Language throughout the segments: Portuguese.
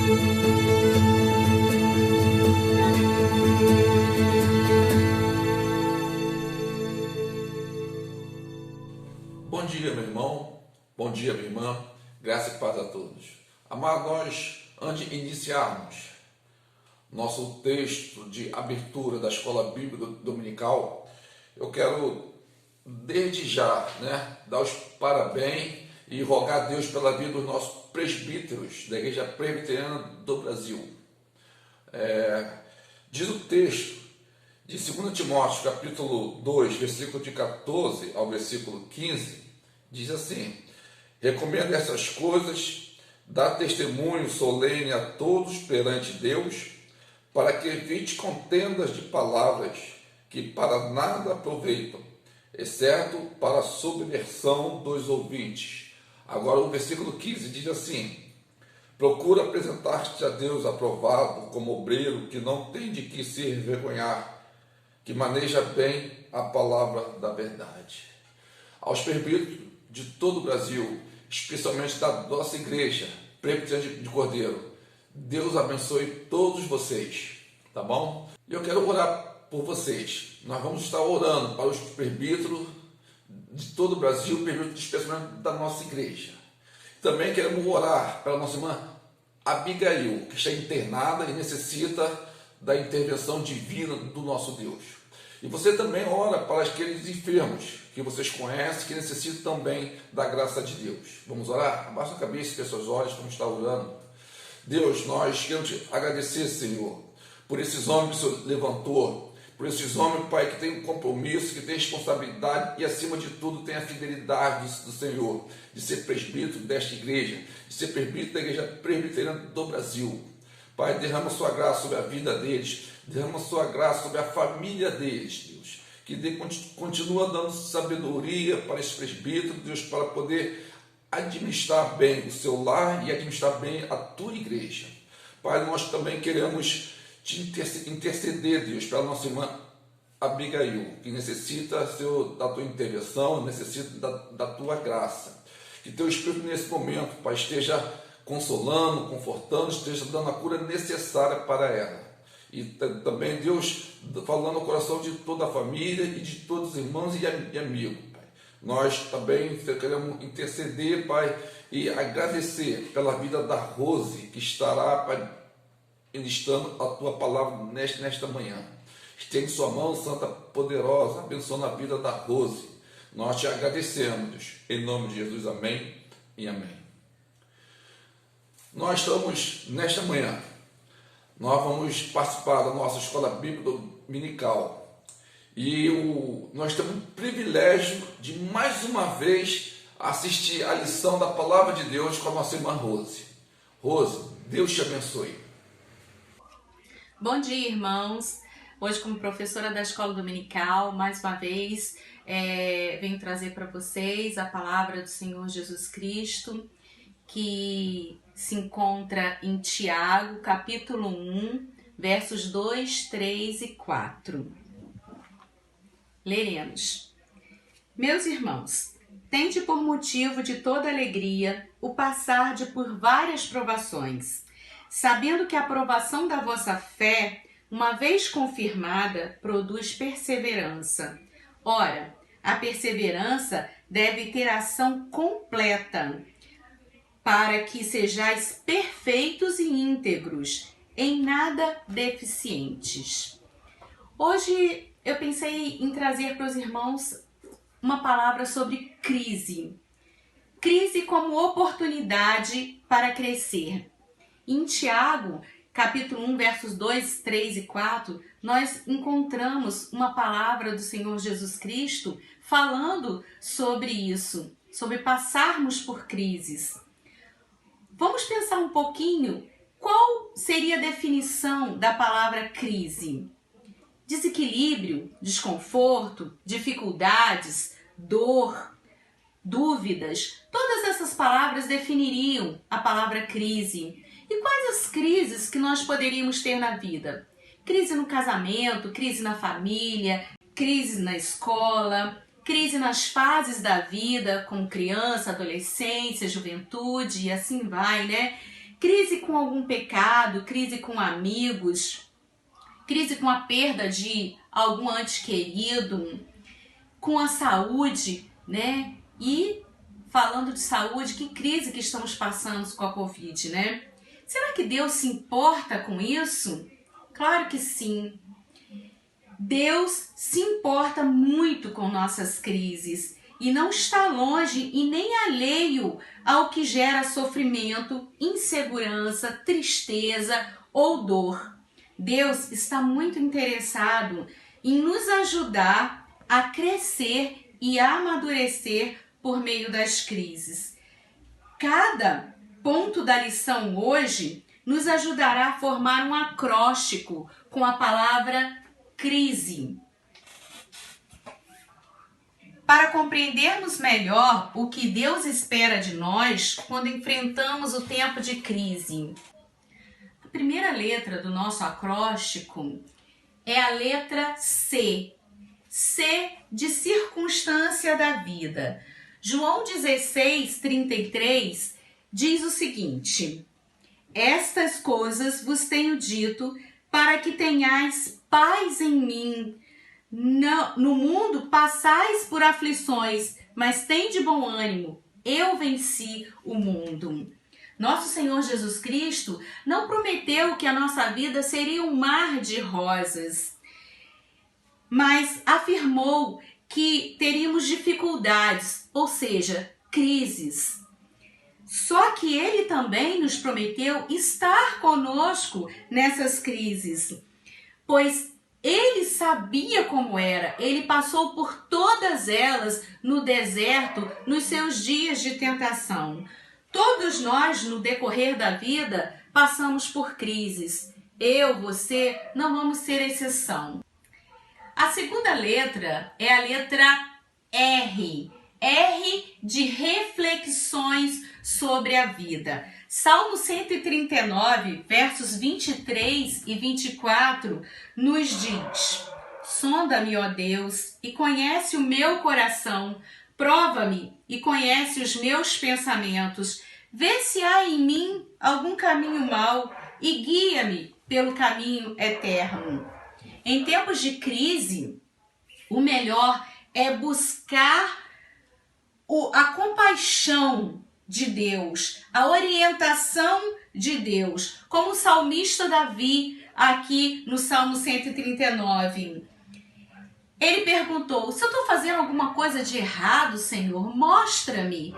Bom dia, meu irmão, bom dia, minha irmã, graça e paz a todos. Amados, nós, antes de iniciarmos nosso texto de abertura da Escola Bíblica Dominical, eu quero, desde já, dar os parabéns e rogar a Deus pela vida dos nossos presbíteros da Igreja Presbiteriana do Brasil. Diz o texto de 2 Timóteo, capítulo 2, versículo de 14 ao versículo 15, diz assim: recomendo essas coisas, dá testemunho solene a todos perante Deus, para que evite contendas de palavras que para nada aproveitam, exceto para a subversão dos ouvintes. Agora o versículo 15 diz assim: procura apresentar-te a Deus aprovado como obreiro que não tem de que se envergonhar, que maneja bem a palavra da verdade. Aos presbíteros de todo o Brasil, especialmente da nossa igreja Presbiteriana de Cordeiro, Deus abençoe todos vocês, tá bom? E eu quero orar por vocês. Nós vamos estar orando para os presbíteros de todo o Brasil, presbíteros especialmente da nossa igreja. Também queremos orar pela nossa irmã Abigail, que está internada e necessita da intervenção divina do nosso Deus. E você também ora para aqueles enfermos que vocês conhecem, que necessitam também da graça de Deus. Vamos orar? Abaixa a cabeça e feche seus olhos, vamos estar orando. Deus, nós queremos te agradecer, Senhor, por esses homens que o Senhor levantou, por esses homens, Pai, que tem um compromisso, que tem responsabilidade e, acima de tudo, tem a fidelidade do Senhor, de ser presbítero desta igreja, de ser presbítero da Igreja Presbiteriana do Brasil. Pai, derrama sua graça sobre a vida deles, derrama sua graça sobre a família deles, Deus, que continua dando sabedoria para esses presbíteros, Deus, para poder administrar bem o seu lar e administrar bem a tua igreja. Pai, nós também queremos te interceder, Deus, pela nossa irmã Abigail, que necessita, Senhor, da tua intervenção, necessita da tua graça. Que teu Espírito nesse momento, Pai, esteja consolando, confortando, esteja dando a cura necessária para ela. E também, Deus, falando no coração de toda a família e de todos os irmãos e amigos, Pai. Nós também queremos interceder, Pai, e agradecer pela vida da Rose, que estará, Pai, ministrando a tua palavra nesta manhã. Estende sua mão santa, poderosa, abençoando a vida da Rose. Nós te agradecemos, Deus, em nome de Jesus, amém e amém. Nós estamos, nesta manhã, nós vamos participar da nossa Escola Bíblica Dominical. E nós temos o privilégio de, mais uma vez, assistir a lição da Palavra de Deus com a nossa irmã Rose. Rose, Deus te abençoe. Bom dia, irmãos. Hoje, como professora da Escola Dominical, mais uma vez, venho trazer para vocês a Palavra do Senhor Jesus Cristo, que se encontra em Tiago, capítulo 1, versos 2, 3 e 4. Leremos. Meus irmãos, tende por motivo de toda alegria o passarde por várias provações, sabendo que a aprovação da vossa fé, uma vez confirmada, produz perseverança. Ora, a perseverança deve ter ação completa, para que sejais perfeitos e íntegros, em nada deficientes. Hoje eu pensei em trazer para os irmãos uma palavra sobre crise. Crise como oportunidade para crescer. Em Tiago, capítulo 1, versos 2, 3 e 4, nós encontramos uma palavra do Senhor Jesus Cristo falando sobre isso, sobre passarmos por crises. Vamos pensar um pouquinho qual seria a definição da palavra crise. Desequilíbrio, desconforto, dificuldades, dor, dúvidas, todas essas palavras definiriam a palavra crise. E quais as crises que nós poderíamos ter na vida? Crise no casamento, crise na família, crise na escola, crise nas fases da vida, como criança, adolescência, juventude e assim vai, né? crise com algum pecado, crise com amigos, crise com a perda de algum ente querido, com a saúde, né? E falando de saúde, que crise que estamos passando com a Covid, né? Será que Deus se importa com isso? Claro que sim. Deus se importa muito com nossas crises e não está longe e nem alheio ao que gera sofrimento, insegurança, tristeza ou dor. Deus está muito interessado em nos ajudar a crescer e a amadurecer por meio das crises. Cada ponto da lição hoje nos ajudará a formar um acróstico com a palavra crise. Para compreendermos melhor o que Deus espera de nós quando enfrentamos o tempo de crise. A primeira letra do nosso acróstico é a letra C. C de circunstância da vida. João 16:33 diz o seguinte: estas coisas vos tenho dito para que tenhais paz em mim. No mundo passais por aflições, mas tende bom ânimo, eu venci o mundo. Nosso Senhor Jesus Cristo não prometeu que a nossa vida seria um mar de rosas, mas afirmou que teríamos dificuldades, ou seja, crises. Só que Ele também nos prometeu estar conosco nessas crises, pois Ele sabia como era, Ele passou por todas elas no deserto, nos seus dias de tentação. Todos nós, no decorrer da vida, passamos por crises. Eu, você, não vamos ser exceção. A segunda letra é a letra R. R de reflexões sobre a vida. Salmo 139, versos 23 e 24, nos diz: sonda-me, ó Deus, e conhece o meu coração, prova-me e conhece os meus pensamentos, vê se há em mim algum caminho mau e guia-me pelo caminho eterno. Em tempos de crise, o melhor é buscar a compaixão de Deus, a orientação de Deus, como o salmista Davi aqui no Salmo 139. Ele perguntou: se eu estou fazendo alguma coisa de errado, Senhor, mostra-me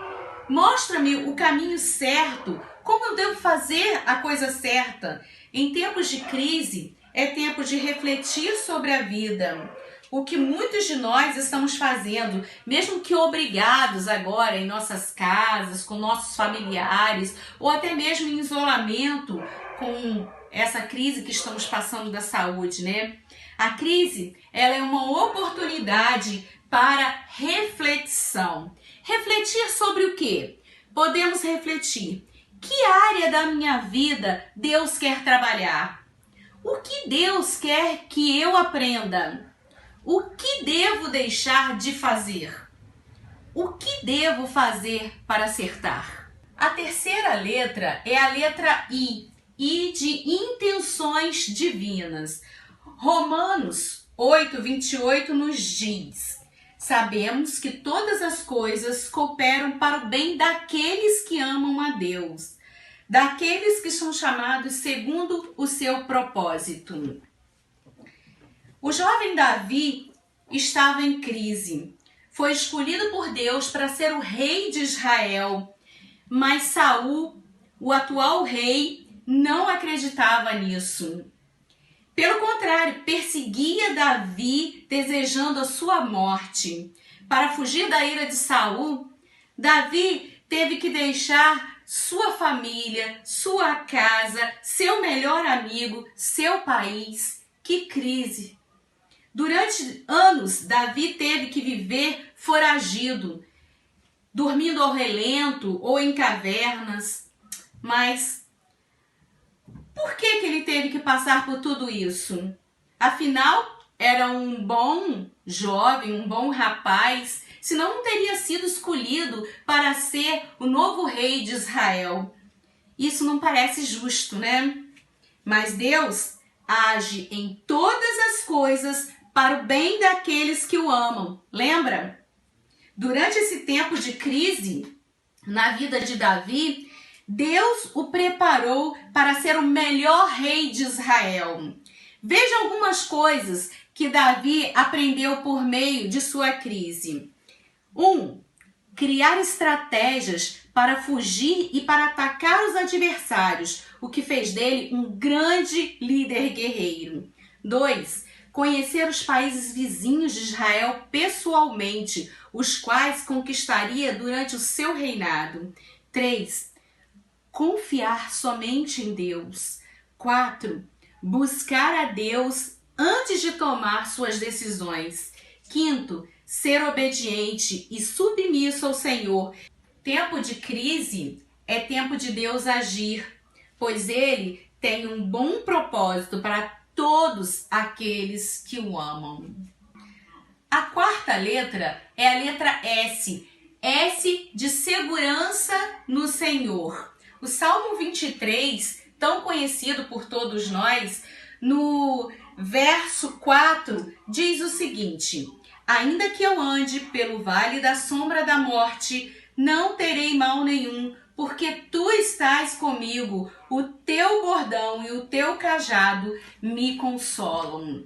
o caminho certo, como eu devo fazer a coisa certa. Em tempos de crise, é tempo de refletir sobre a vida. O que muitos de nós estamos fazendo, mesmo que obrigados agora em nossas casas, com nossos familiares, ou até mesmo em isolamento com essa crise que estamos passando da saúde, né? A crise, ela é uma oportunidade para reflexão. Refletir sobre o quê? Podemos refletir: que área da minha vida Deus quer trabalhar? O que Deus quer que eu aprenda? O que devo deixar de fazer? O que devo fazer para acertar? A terceira letra é a letra I. I de intenções divinas. Romanos 8:28 nos diz: sabemos que todas as coisas cooperam para o bem daqueles que amam a Deus, daqueles que são chamados segundo o seu propósito. O jovem Davi estava em crise. Foi escolhido por Deus para ser o rei de Israel, mas Saul, o atual rei, não acreditava nisso. Pelo contrário, perseguia Davi, desejando a sua morte. Para fugir da ira de Saul, Davi teve que deixar sua família, sua casa, seu melhor amigo, seu país. Que crise! Durante anos, Davi teve que viver foragido, dormindo ao relento ou em cavernas. Mas por que ele teve que passar por tudo isso? Afinal, era um bom jovem, um bom rapaz, senão não teria sido escolhido para ser o novo rei de Israel. Isso não parece justo, né? Mas Deus age em todas as coisas para o bem daqueles que o amam. Lembra? Durante esse tempo de crise na vida de Davi, Deus o preparou para ser o melhor rei de Israel. Veja algumas coisas que Davi aprendeu por meio de sua crise. 1. Criar estratégias para fugir e para atacar os adversários, o que fez dele um grande líder guerreiro. 2. Conhecer os países vizinhos de Israel pessoalmente, os quais conquistaria durante o seu reinado. 3. Confiar somente em Deus. 4. Buscar a Deus antes de tomar suas decisões. 5. Ser obediente e submisso ao Senhor. Tempo de crise é tempo de Deus agir, pois Ele tem um bom propósito para todos aqueles que o amam. A quarta letra é a letra S. S de segurança no Senhor. O Salmo 23, tão conhecido por todos nós, no verso 4, diz o seguinte: ainda que eu ande pelo vale da sombra da morte, não terei mal nenhum, porque tu estás comigo, o teu bordão e o teu cajado me consolam.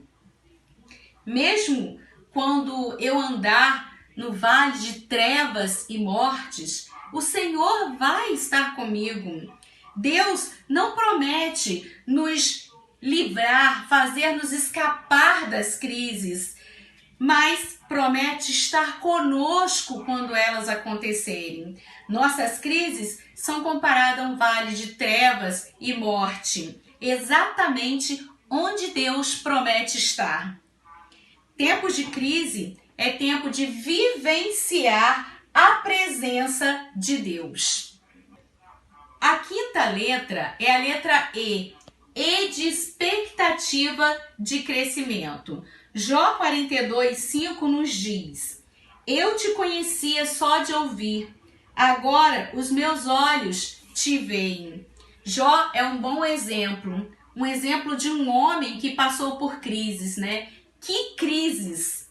Mesmo quando eu andar no vale de trevas e mortes, o Senhor vai estar comigo. Deus não promete nos livrar, fazer-nos escapar das crises, mas promete estar conosco quando elas acontecerem. Nossas crises são comparadas a um vale de trevas e morte, exatamente onde Deus promete estar. Tempos de crise é tempo de vivenciar a presença de Deus. A quinta letra é a letra E. E de expectativa de crescimento. Jó 42:5 nos diz: eu te conhecia só de ouvir, agora os meus olhos te veem. Jó é um bom exemplo, um exemplo de um homem que passou por crises, né? Que crises!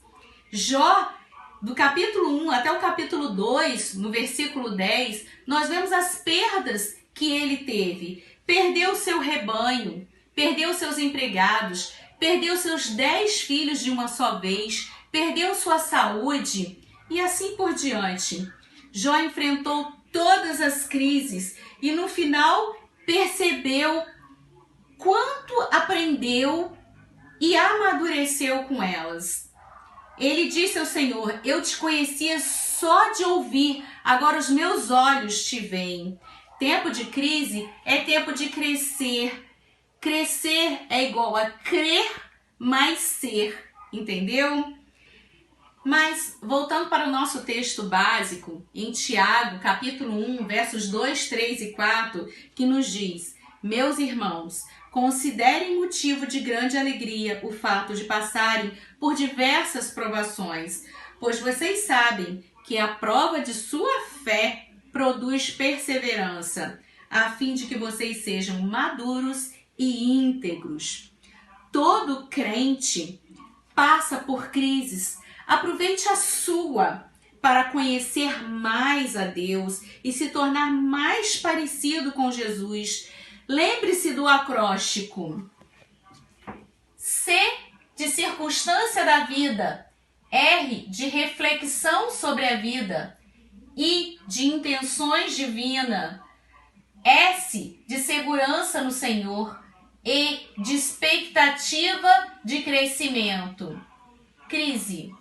Jó, do capítulo 1 até o capítulo 2, no versículo 10, nós vemos as perdas que ele teve. Perdeu seu rebanho, perdeu seus empregados, perdeu seus 10 filhos de uma só vez, perdeu sua saúde e assim por diante. Jó enfrentou todas as crises e no final percebeu quanto aprendeu e amadureceu com elas. Ele disse ao Senhor: eu te conhecia só de ouvir, agora os meus olhos te veem. Tempo de crise é tempo de crescer. Crescer é igual a crer mais ser, entendeu? Mas, voltando para o nosso texto básico, em Tiago, capítulo 1, versos 2, 3 e 4, que nos diz: meus irmãos, considerem motivo de grande alegria o fato de passarem por diversas provações, pois vocês sabem que a prova de sua fé produz perseverança, a fim de que vocês sejam maduros e íntegros. Todo crente passa por crises. Aproveite a sua para conhecer mais a Deus e se tornar mais parecido com Jesus. Lembre-se do acróstico. C de circunstância da vida, R de reflexão sobre a vida, I de intenções divinas, S de segurança no Senhor, E de expectativa de crescimento. Crise.